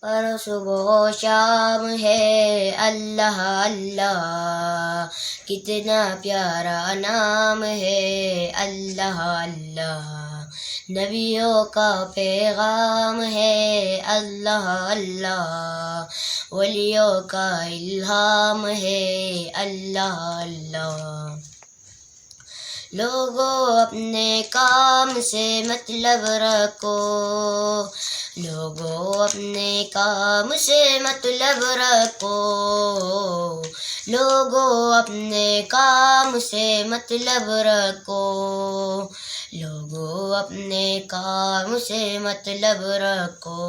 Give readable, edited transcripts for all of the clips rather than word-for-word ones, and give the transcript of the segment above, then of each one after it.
پر صبح و شام ہے اللہ اللہ، کتنا پیارا نام ہے اللہ اللہ، نبیوں کا پیغام ہے اللہ اللہ، ولیوں کا الہام ہے اللہ اللہ۔ لوگو اپنے کام سے مطلب رکھو، لوگو اپنے کام سے مطلب رکھو، لوگو اپنے کام سے مطلب رکھو، لوگو اپنے کام سے مطلب رکھو،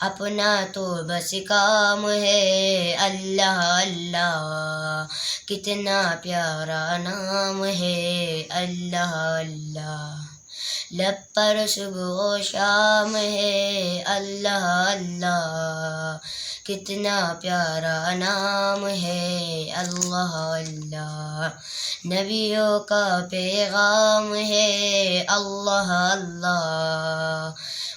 اپنا تو بس کام ہے اللہ اللہ، کتنا پیارا نام ہے اللہ اللہ، لب پر صبح و شام ہے اللہ اللہ، کتنا پیارا نام ہے اللہ اللہ، نبیوں کا پیغام ہے اللہ اللہ،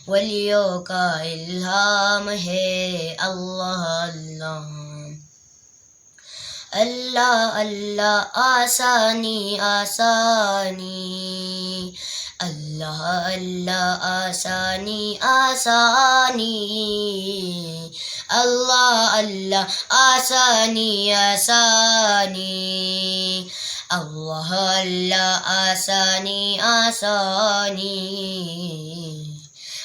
ولیوں کا الہام ہے اللہ اللہ۔ اللہ اللہ آسانی آسانی، اللہ اللہ آسانی آسانی، اللہ اللہ آسانی آسانی، اللہ اللہ آسانی آسانی،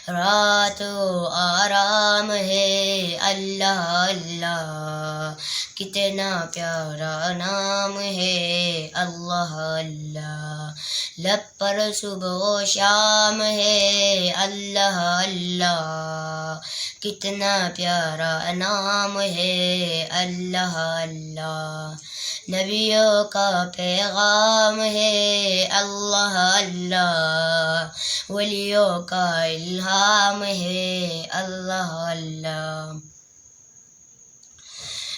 رات و آرام ہے اللہ اللہ، کتنا پیارا نام ہے اللہ اللہ، لب پر صبح و شام ہے اللہ اللہ، کتنا پیارا نام ہے اللہ اللہ، نبیوں کا پیغام ہے اللہ اللہ، ولیوں کا الہام ہے اللہ اللہ۔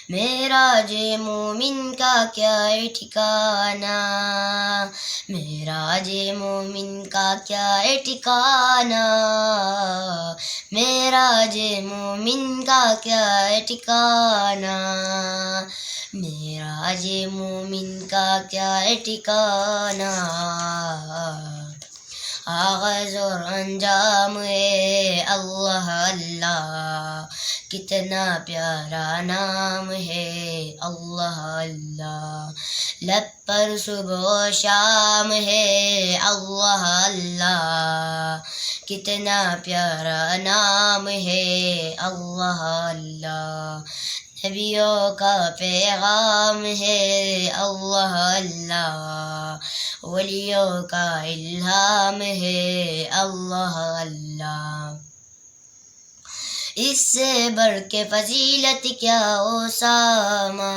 معراج مومن کا کیا ٹھکانہ، معراج مومن کا کیا ٹھکانہ، معراج مومن کا کیا ٹھکانہ، معراج مومن کا کیا ٹھکانہ، آغاز اور انجام ہے اللہ اللہ، کتنا پیارا نام ہے اللہ اللہ، لب پر صبح و شام ہے اللہ اللہ، کتنا پیارا نام ہے اللہ اللہ، نبیوں کا پیغام ہے اللہ اللہ، ولیوں کا الہام ہے اللہ اللہ۔ اس سے بڑھ کے فضیلت کیا اسامہ،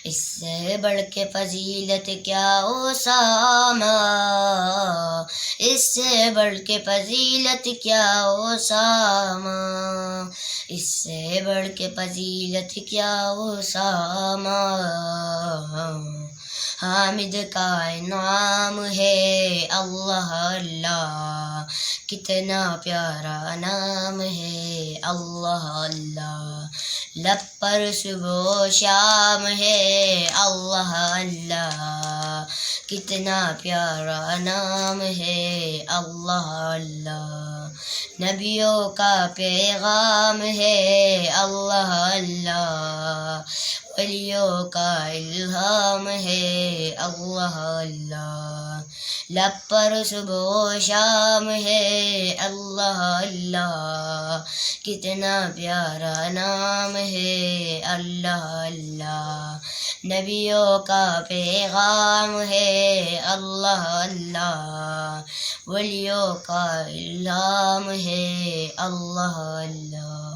اس سے بڑھ کے فضیلت کیا اسامہ، اس سے بڑھ کے فضیلت کیا اسامہ، اس سے بڑھ کے فضیلت کیا اسامہ، حامد کا انعام ہے اللہ اللہ، کتنا پیارا نام ہے اللہ اللہ، لب پر صبح و شام ہے اللہ اللہ، کتنا پیارا نام ہے اللہ اللہ، نبیوں کا پیغام ہے اللہ اللہ، ولیوں کا الہام ہے اللہ اللہ، لب پر صبح و شام ہے اللہ اللہ، کتنا پیارا نام ہے اللہ اللہ، نبیوں کا پیغام ہے اللہ اللہ، ولیوں کا الہام ہے اللہ اللہ۔